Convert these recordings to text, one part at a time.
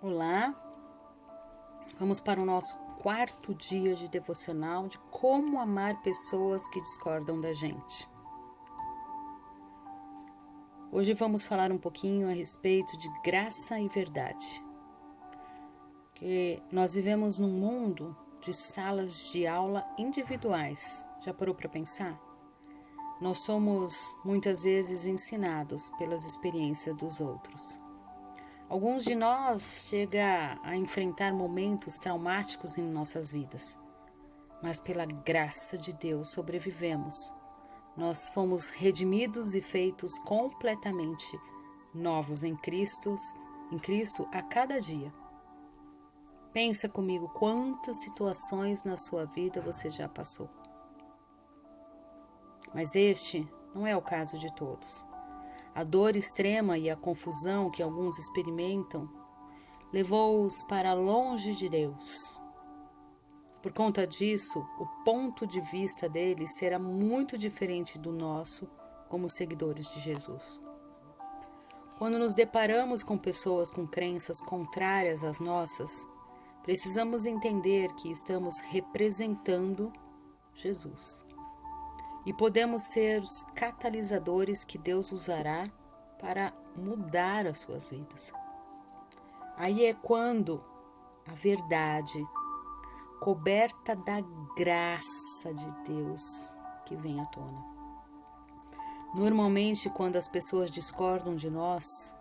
Olá, vamos para o nosso quarto dia de devocional de como amar pessoas que discordam da gente. Hoje vamos falar um pouquinho a respeito de graça e verdade. Porque nós vivemos num mundo de salas de aula individuais. Já parou para pensar? Nós somos muitas vezes ensinados pelas experiências dos outros. Alguns de nós chegam a enfrentar momentos traumáticos em nossas vidas, mas pela graça de Deus sobrevivemos. Nós fomos redimidos e feitos completamente novos em Cristo a cada dia. Pensa comigo quantas situações na sua vida você já passou. Mas este não é o caso de todos. A dor extrema e a confusão que alguns experimentam levou-os para longe de Deus. Por conta disso, o ponto de vista deles será muito diferente do nosso como seguidores de Jesus. Quando nos deparamos com pessoas com crenças contrárias às nossas, precisamos entender que estamos representando Jesus. E podemos ser os catalisadores que Deus usará para mudar as suas vidas. Aí é quando a verdade, coberta da graça de Deus, que vem à tona. Normalmente, quando as pessoas discordam de nós,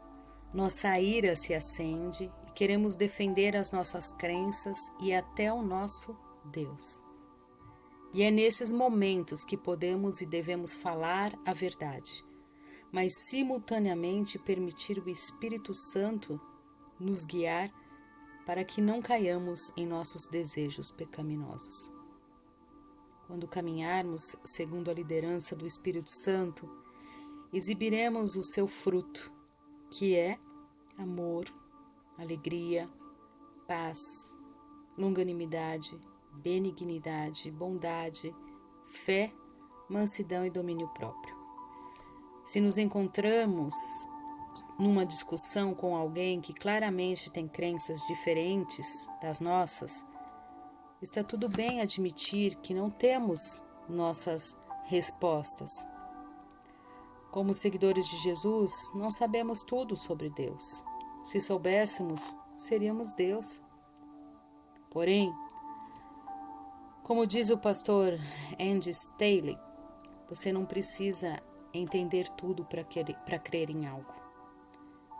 nossa ira se acende e queremos defender as nossas crenças e até o nosso Deus. E é nesses momentos que podemos e devemos falar a verdade, mas simultaneamente permitir o Espírito Santo nos guiar para que não caiamos em nossos desejos pecaminosos. Quando caminharmos segundo a liderança do Espírito Santo, exibiremos o seu fruto, que é amor, alegria, paz, longanimidade, benignidade, bondade, fé, mansidão e domínio próprio. Se nos encontramos numa discussão com alguém que claramente tem crenças diferentes das nossas, está tudo bem admitir que não temos nossas respostas. Como seguidores de Jesus, não sabemos tudo sobre Deus. Se soubéssemos, seríamos Deus. Porém, como diz o pastor Andy Staley, você não precisa entender tudo para crer em algo.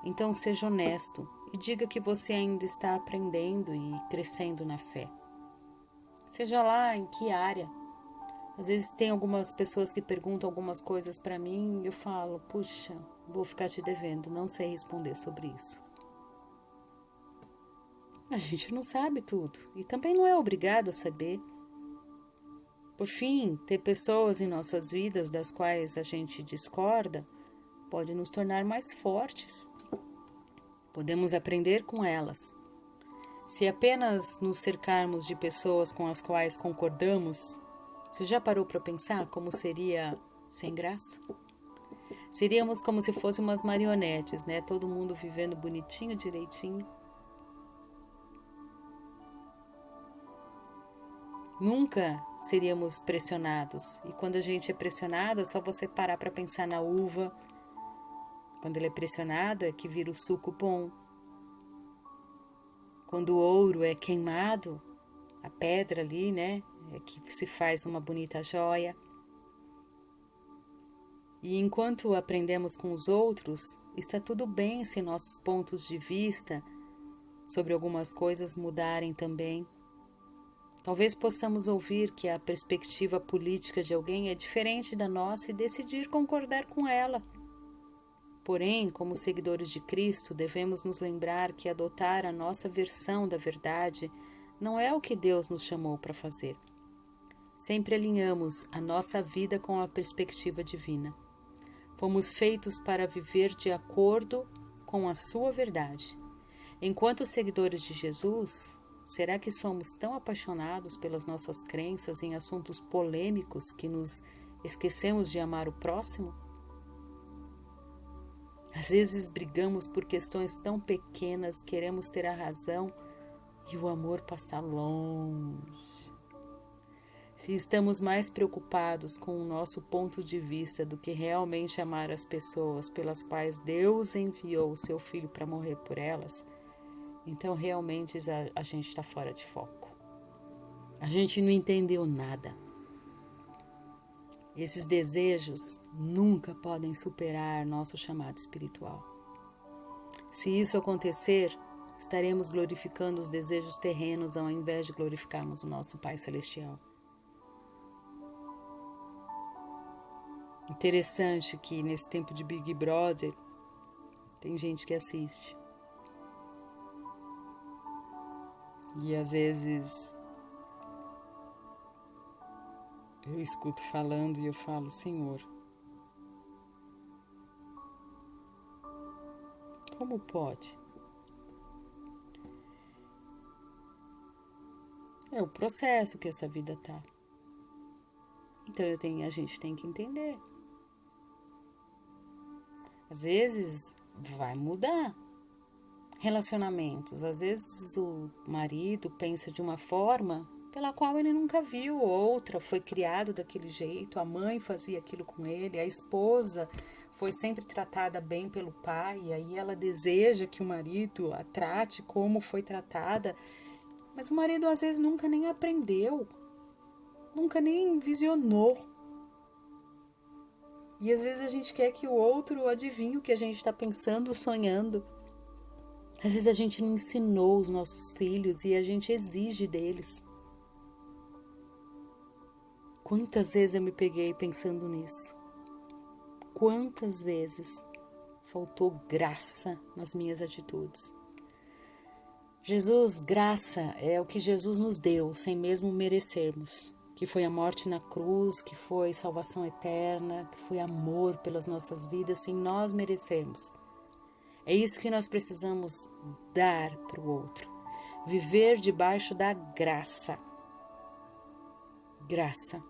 Então seja honesto e diga que você ainda está aprendendo e crescendo na fé. Seja lá em que área. Às vezes tem algumas pessoas que perguntam algumas coisas para mim e eu falo, puxa, vou ficar te devendo, não sei responder sobre isso. A gente não sabe tudo e também não é obrigado a saber. Por fim, ter pessoas em nossas vidas das quais a gente discorda pode nos tornar mais fortes. Podemos aprender com elas. Se apenas nos cercarmos de pessoas com as quais concordamos, você já parou para pensar como seria sem graça? Seríamos como se fossem umas marionetes, né? Todo mundo vivendo bonitinho, direitinho. Nunca seríamos pressionados. E quando a gente é pressionado, é só você parar para pensar na uva. Quando ela é pressionada, é que vira o suco bom. Quando o ouro é queimado, a pedra ali, né? É que se faz uma bonita joia. E enquanto aprendemos com os outros, está tudo bem se nossos pontos de vista sobre algumas coisas mudarem também. Talvez possamos ouvir que a perspectiva política de alguém é diferente da nossa e decidir concordar com ela. Porém, como seguidores de Cristo, devemos nos lembrar que adotar a nossa versão da verdade não é o que Deus nos chamou para fazer. Sempre alinhamos a nossa vida com a perspectiva divina. Fomos feitos para viver de acordo com a sua verdade. Enquanto seguidores de Jesus, será que somos tão apaixonados pelas nossas crenças em assuntos polêmicos que nos esquecemos de amar o próximo? Às vezes brigamos por questões tão pequenas, queremos ter a razão e o amor passa longe. Se estamos mais preocupados com o nosso ponto de vista do que realmente amar as pessoas pelas quais Deus enviou o seu Filho para morrer por elas, então realmente a gente está fora de foco. A gente não entendeu nada. Esses desejos nunca podem superar nosso chamado espiritual. Se isso acontecer, estaremos glorificando os desejos terrenos ao invés de glorificarmos o nosso Pai Celestial. Interessante que nesse tempo de Big Brother, tem gente que assiste. E às vezes eu escuto falando e eu falo, Senhor, como pode? É o processo que essa vida tá. Então a gente tem que entender. Às vezes vai mudar. Relacionamentos, às vezes o marido pensa de uma forma pela qual ele nunca viu outra, foi criado daquele jeito, a mãe fazia aquilo com ele, a esposa foi sempre tratada bem pelo pai, e aí ela deseja que o marido a trate como foi tratada, mas o marido às vezes nunca nem aprendeu, nunca nem visionou. E às vezes a gente quer que o outro adivinhe o que a gente está pensando, sonhando. Às vezes a gente não ensinou os nossos filhos e a gente exige deles. Quantas vezes eu me peguei pensando nisso? Quantas vezes faltou graça nas minhas atitudes? Jesus, graça é o que Jesus nos deu, sem mesmo merecermos. Que foi a morte na cruz, que foi salvação eterna, que foi amor pelas nossas vidas, sem nós merecermos. É isso que nós precisamos dar para o outro. Viver debaixo da graça. Graça.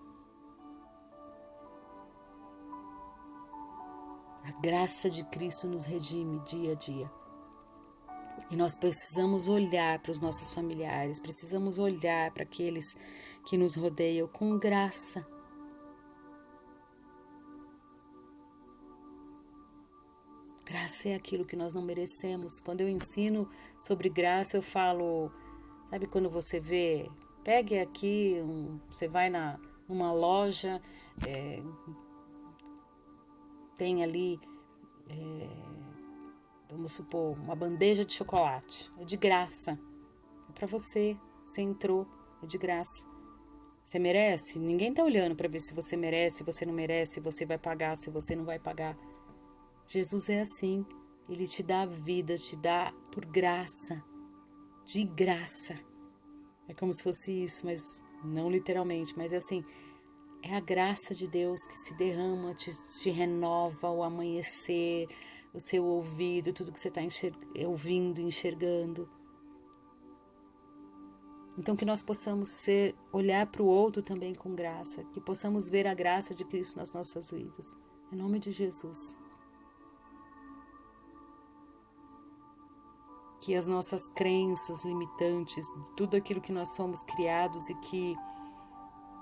A graça de Cristo nos redime dia a dia. E nós precisamos olhar para os nossos familiares, precisamos olhar para aqueles que nos rodeiam com graça. Graça é aquilo que nós não merecemos. Quando eu ensino sobre graça, eu falo, sabe quando você vê, pegue aqui, você vai numa loja, tem ali, vamos supor, uma bandeja de chocolate, é de graça, é para você entrou, é de graça. Você merece? Ninguém tá olhando para ver se você merece, se você não merece, se você vai pagar, se você não vai pagar. Jesus é assim, Ele te dá a vida, te dá por graça, de graça. É como se fosse isso, mas não literalmente, mas é assim, é a graça de Deus que se derrama, te renova o amanhecer, o seu ouvido, tudo que você está ouvindo, enxergando. Então que nós possamos olhar para o outro também com graça, que possamos ver a graça de Cristo nas nossas vidas. Em nome de Jesus. Que as nossas crenças limitantes, tudo aquilo que nós somos criados e que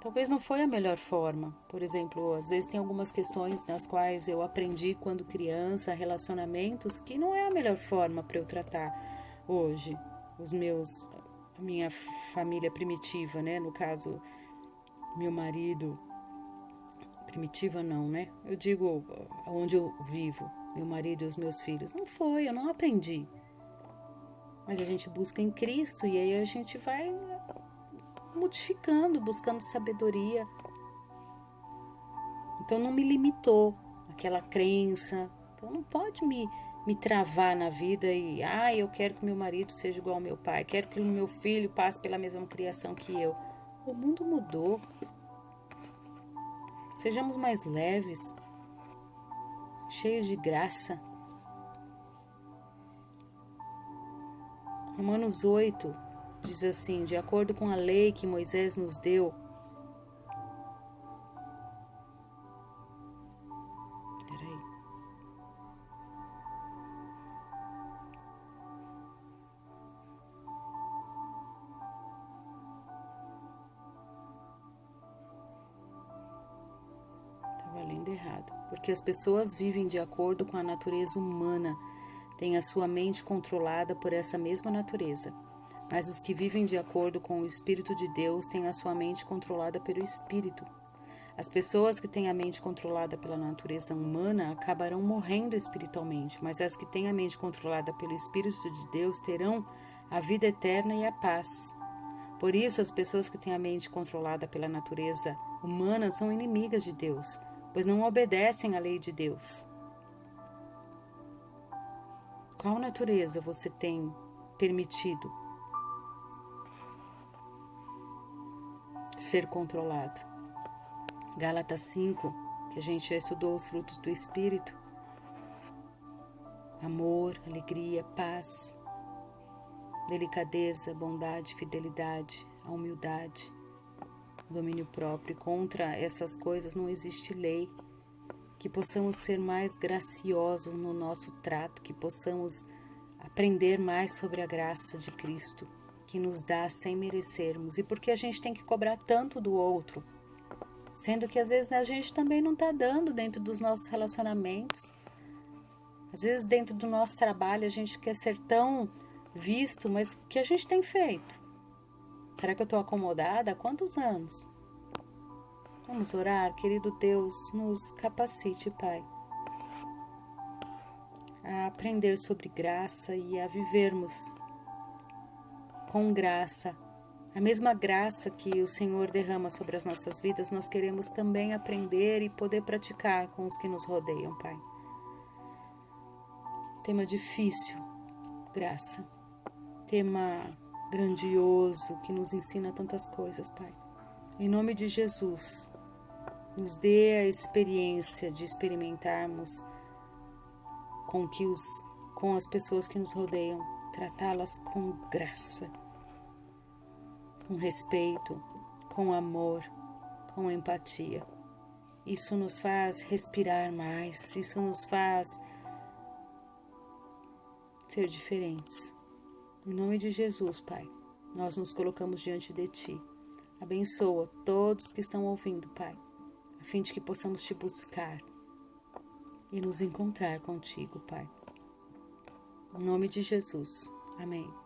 talvez não foi a melhor forma. Por exemplo, às vezes tem algumas questões nas quais eu aprendi quando criança, relacionamentos, que não é a melhor forma para eu tratar hoje. A minha família primitiva, né? No caso, meu marido, primitiva não, né? Eu digo onde eu vivo, meu marido e os meus filhos. Não foi, eu não aprendi. Mas a gente busca em Cristo e aí a gente vai modificando, buscando sabedoria. Então não me limitou aquela crença. Então não pode me travar na vida e eu quero que meu marido seja igual ao meu pai, quero que o meu filho passe pela mesma criação que eu. O mundo mudou. Sejamos mais leves, cheios de graça. Romanos 8 diz assim, de acordo com a lei que Moisés nos deu, controlado, porque as pessoas vivem de acordo com a natureza humana, têm a sua mente controlada por essa mesma natureza. Mas os que vivem de acordo com o Espírito de Deus têm a sua mente controlada pelo Espírito. As pessoas que têm a mente controlada pela natureza humana acabarão morrendo espiritualmente, mas as que têm a mente controlada pelo Espírito de Deus terão a vida eterna e a paz. Por isso, as pessoas que têm a mente controlada pela natureza humana são inimigas de Deus, pois não obedecem à lei de Deus. Qual natureza você tem permitido ser controlado? Gálatas 5, que a gente já estudou os frutos do Espírito: amor, alegria, paz, delicadeza, bondade, fidelidade, a humildade, domínio próprio. E contra essas coisas não existe lei. Que possamos ser mais graciosos no nosso trato, que possamos aprender mais sobre a graça de Cristo, que nos dá sem merecermos. E por que a gente tem que cobrar tanto do outro? Sendo que às vezes a gente também não está dando dentro dos nossos relacionamentos. Às vezes dentro do nosso trabalho a gente quer ser tão visto, mas o que a gente tem feito? Será que eu estou acomodada? Há quantos anos? Vamos orar, querido Deus, nos capacite, Pai, a aprender sobre graça e a vivermos com graça. A mesma graça que o Senhor derrama sobre as nossas vidas, nós queremos também aprender e poder praticar com os que nos rodeiam, Pai. Tema difícil, graça. Tema grandioso que nos ensina tantas coisas, Pai. Em nome de Jesus, nos dê a experiência de experimentarmos com as pessoas que nos rodeiam, tratá-las com graça, com respeito, com amor, com empatia. Isso nos faz respirar mais, isso nos faz ser diferentes. Em nome de Jesus, Pai, nós nos colocamos diante de Ti. Abençoa todos que estão ouvindo, Pai, a fim de que possamos Te buscar e nos encontrar contigo, Pai. Em nome de Jesus. Amém.